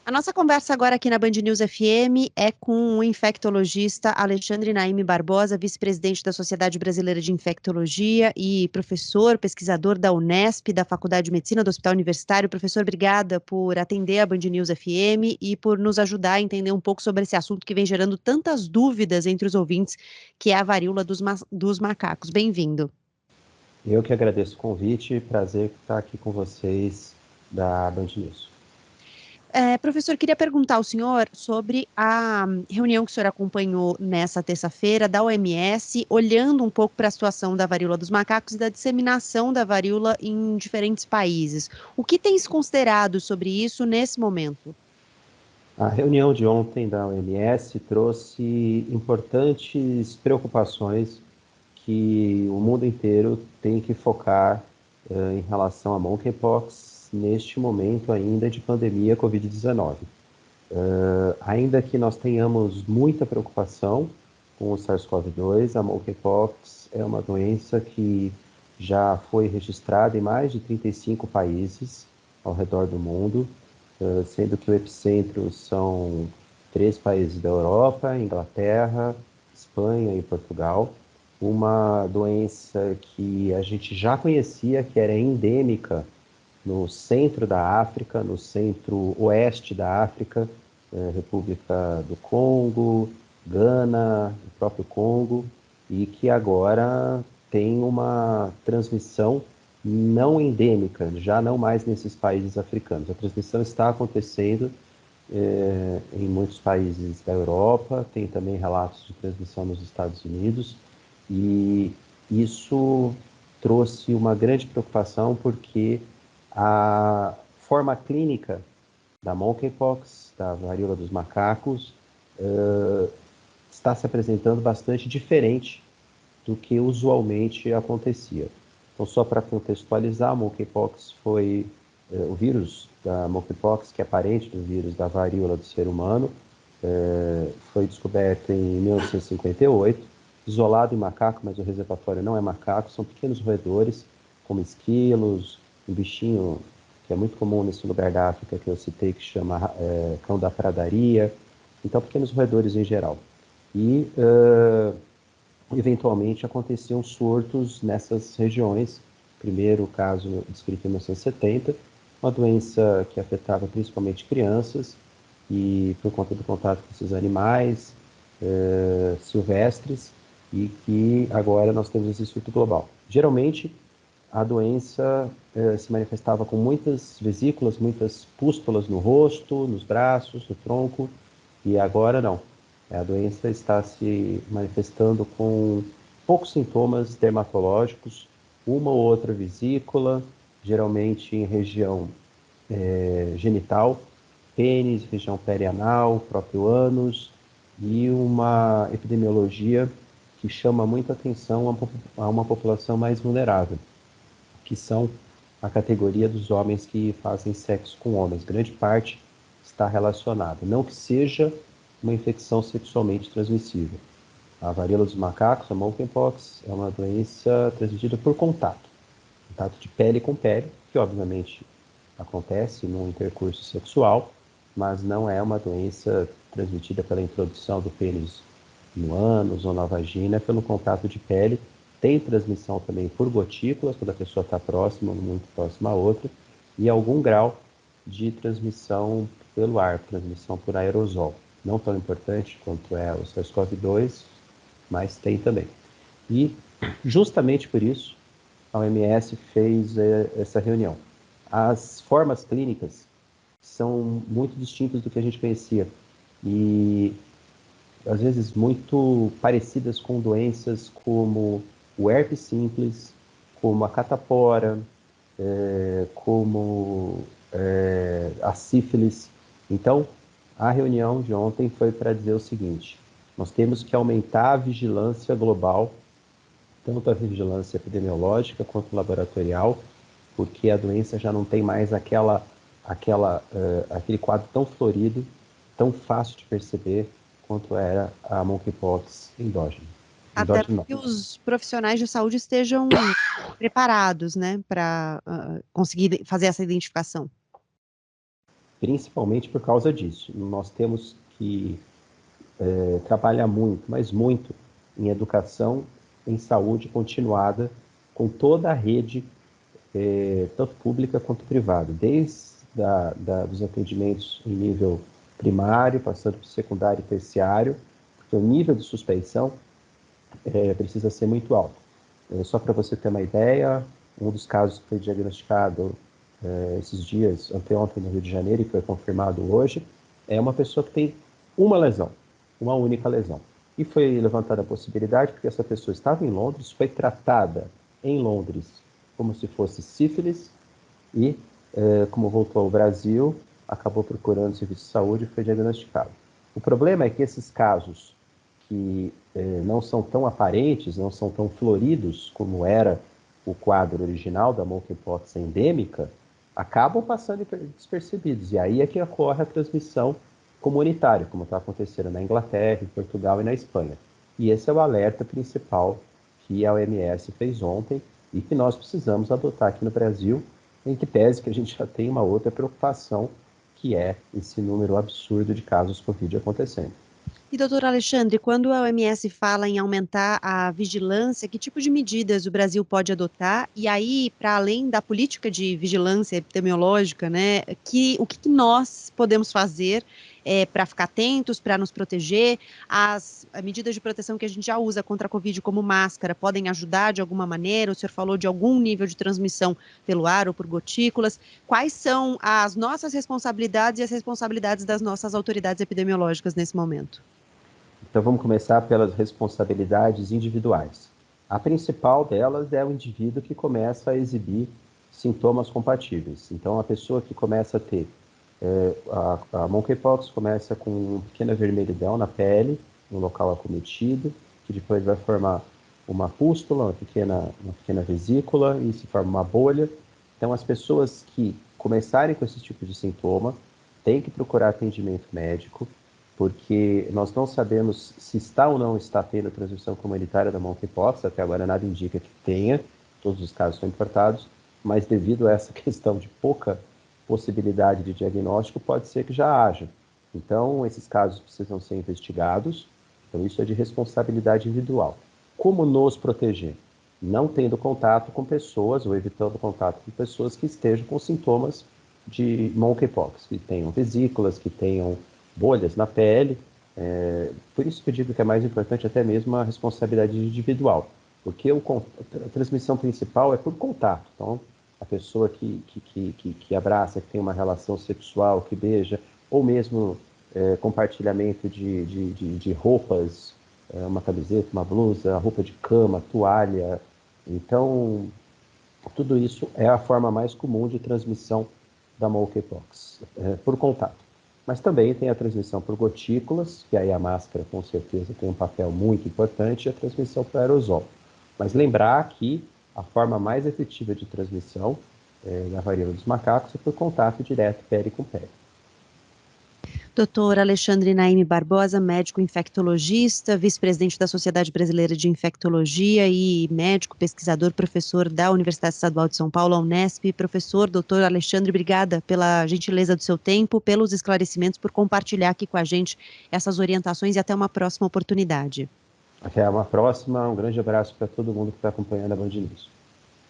A nossa conversa agora aqui na Band News FM é com o infectologista Alexandre Naime Barbosa, vice-presidente da Sociedade Brasileira de Infectologia e professor, pesquisador da Unesp, da Faculdade de Medicina do Hospital Universitário. Professor, obrigada por atender a Band News FM e por nos ajudar a entender um pouco sobre esse assunto que vem gerando tantas dúvidas entre os ouvintes, que é a varíola dos macacos. Bem-vindo. Eu que agradeço o convite, prazer estar aqui com vocês da Band News. Professor, queria perguntar ao senhor sobre a reunião que o senhor acompanhou nessa terça-feira da OMS, olhando um pouco para a situação da varíola dos macacos e da disseminação da varíola em diferentes países. O que tem se considerado sobre isso nesse momento? A reunião de ontem da OMS trouxe importantes preocupações que o mundo inteiro tem que focar em relação a monkeypox neste momento ainda de pandemia Covid-19. Ainda que nós tenhamos muita preocupação com o SARS-CoV-2, a monkeypox é uma doença que já foi registrada em mais de 35 países ao redor do mundo, sendo que o epicentro são 3 países da Europa, Inglaterra, Espanha e Portugal. Uma doença que a gente já conhecia, que era endêmica no centro da África, no centro-oeste da África, República do Congo, Gana, o próprio Congo, e que agora tem uma transmissão não endêmica, já não mais nesses países africanos. A transmissão está acontecendo em muitos países da Europa, tem também relatos de transmissão nos Estados Unidos, e isso trouxe uma grande preocupação porque a forma clínica da monkeypox, da varíola dos macacos, está se apresentando bastante diferente do que usualmente acontecia. Então, só para contextualizar, a monkeypox foi o vírus da monkeypox, que é parente do vírus da varíola do ser humano, foi descoberto em 1958, isolado em macaco, mas o reservatório não é macaco, são pequenos roedores, como esquilos, um bichinho que é muito comum nesse lugar da África que eu citei, que chama cão da pradaria, então pequenos roedores em geral. E, eventualmente, aconteciam surtos nessas regiões. Primeiro caso descrito em 1970, uma doença que afetava principalmente crianças, e por conta do contato com esses animais silvestres, e que agora nós temos esse surto global. Geralmente, a doença se manifestava com muitas vesículas, muitas pústulas no rosto, nos braços, no tronco, e agora não. A doença está se manifestando com poucos sintomas dermatológicos, uma ou outra vesícula, geralmente em região genital, pênis, região perianal, próprio ânus, e uma epidemiologia que chama muita atenção a uma população mais vulnerável, que são a categoria dos homens que fazem sexo com homens. Grande parte está relacionada. Não que seja uma infecção sexualmente transmissível. A varíola dos macacos, a monkeypox, é uma doença transmitida por contato de pele com pele, que obviamente acontece no intercurso sexual, mas não é uma doença transmitida pela introdução do pênis no ânus ou na vagina, pelo contato de pele. Tem transmissão também por gotículas, quando a pessoa está próxima, muito próxima a outra, e algum grau de transmissão pelo ar, transmissão por aerosol. Não tão importante quanto é o SARS-CoV-2, mas tem também. E, justamente por isso, a OMS fez essa reunião. As formas clínicas são muito distintas do que a gente conhecia e, às vezes, muito parecidas com doenças como o herpes simples, como a catapora, como a sífilis. Então, a reunião de ontem foi para dizer o seguinte: nós temos que aumentar a vigilância global, tanto a vigilância epidemiológica quanto laboratorial, porque a doença já não tem mais aquele quadro tão florido, tão fácil de perceber quanto era a monkeypox endógena. Até que os profissionais de saúde estejam preparados, né, para conseguir fazer essa identificação. principalmente por causa disso. Nós temos que trabalhar muito, mas muito, em educação, em saúde continuada, com toda a rede, tanto pública quanto privada, desde dos atendimentos em nível primário, passando por secundário e terciário, porque o nível de suspeição precisa ser muito alto. Só para você ter uma ideia, um dos casos que foi diagnosticado esses dias, anteontem no Rio de Janeiro, e foi confirmado hoje, é uma pessoa que tem uma lesão, uma única lesão. E foi levantada a possibilidade, porque essa pessoa estava em Londres, foi tratada em Londres como se fosse sífilis, e como voltou ao Brasil, acabou procurando o serviço de saúde e foi diagnosticado. O problema é que esses casos que não são tão aparentes, não são tão floridos como era o quadro original da monkeypox endêmica, acabam passando despercebidos. E aí é que ocorre a transmissão comunitária, como está acontecendo na Inglaterra, em Portugal e na Espanha. E esse é o alerta principal que a OMS fez ontem e que nós precisamos adotar aqui no Brasil, em que pese que a gente já tem uma outra preocupação, que é esse número absurdo de casos Covid acontecendo. E, doutor Alexandre, quando a OMS fala em aumentar a vigilância, que tipo de medidas o Brasil pode adotar? E aí, para além da política de vigilância epidemiológica, né, o que nós podemos fazer para ficar atentos, para nos proteger? As medidas de proteção que a gente já usa contra a Covid, como máscara, podem ajudar de alguma maneira? O senhor falou de algum nível de transmissão pelo ar ou por gotículas. Quais são as nossas responsabilidades e as responsabilidades das nossas autoridades epidemiológicas nesse momento? Então vamos começar pelas responsabilidades individuais. A principal delas é o indivíduo que começa a exibir sintomas compatíveis. Então a pessoa que começa a ter a monkeypox começa com uma pequena vermelhidão na pele, no local acometido, que depois vai formar uma pústula, uma pequena vesícula, e se forma uma bolha. Então as pessoas que começarem com esse tipo de sintoma têm que procurar atendimento médico, porque nós não sabemos se está ou não está tendo transmissão comunitária da monkeypox, até agora nada indica que tenha, todos os casos são importados, mas devido a essa questão de pouca possibilidade de diagnóstico, pode ser que já haja. Então, esses casos precisam ser investigados, então isso é de responsabilidade individual. Como nos proteger? Não tendo contato com pessoas, ou evitando contato com pessoas que estejam com sintomas de monkeypox, que tenham vesículas, que tenham bolhas na pele. Por isso que eu digo que é mais importante até mesmo a responsabilidade individual, porque a transmissão principal é por contato. Então, a pessoa que abraça, que tem uma relação sexual, que beija, ou mesmo compartilhamento de roupas, uma camiseta, uma blusa, roupa de cama, toalha. Então, tudo isso é a forma mais comum de transmissão da monkeypox, por contato. Mas também tem a transmissão por gotículas, que aí a máscara com certeza tem um papel muito importante, e a transmissão por aerosol. Mas lembrar que a forma mais efetiva de transmissão da varíola dos macacos é por contato direto pele com pele. Doutor Alexandre Naime Barbosa, médico infectologista, vice-presidente da Sociedade Brasileira de Infectologia e médico pesquisador, professor da Universidade Estadual de São Paulo, a Unesp. Professor, doutor Alexandre, obrigada pela gentileza do seu tempo, pelos esclarecimentos, por compartilhar aqui com a gente essas orientações e até uma próxima oportunidade. Até uma próxima, um grande abraço para todo mundo que está acompanhando a Band News.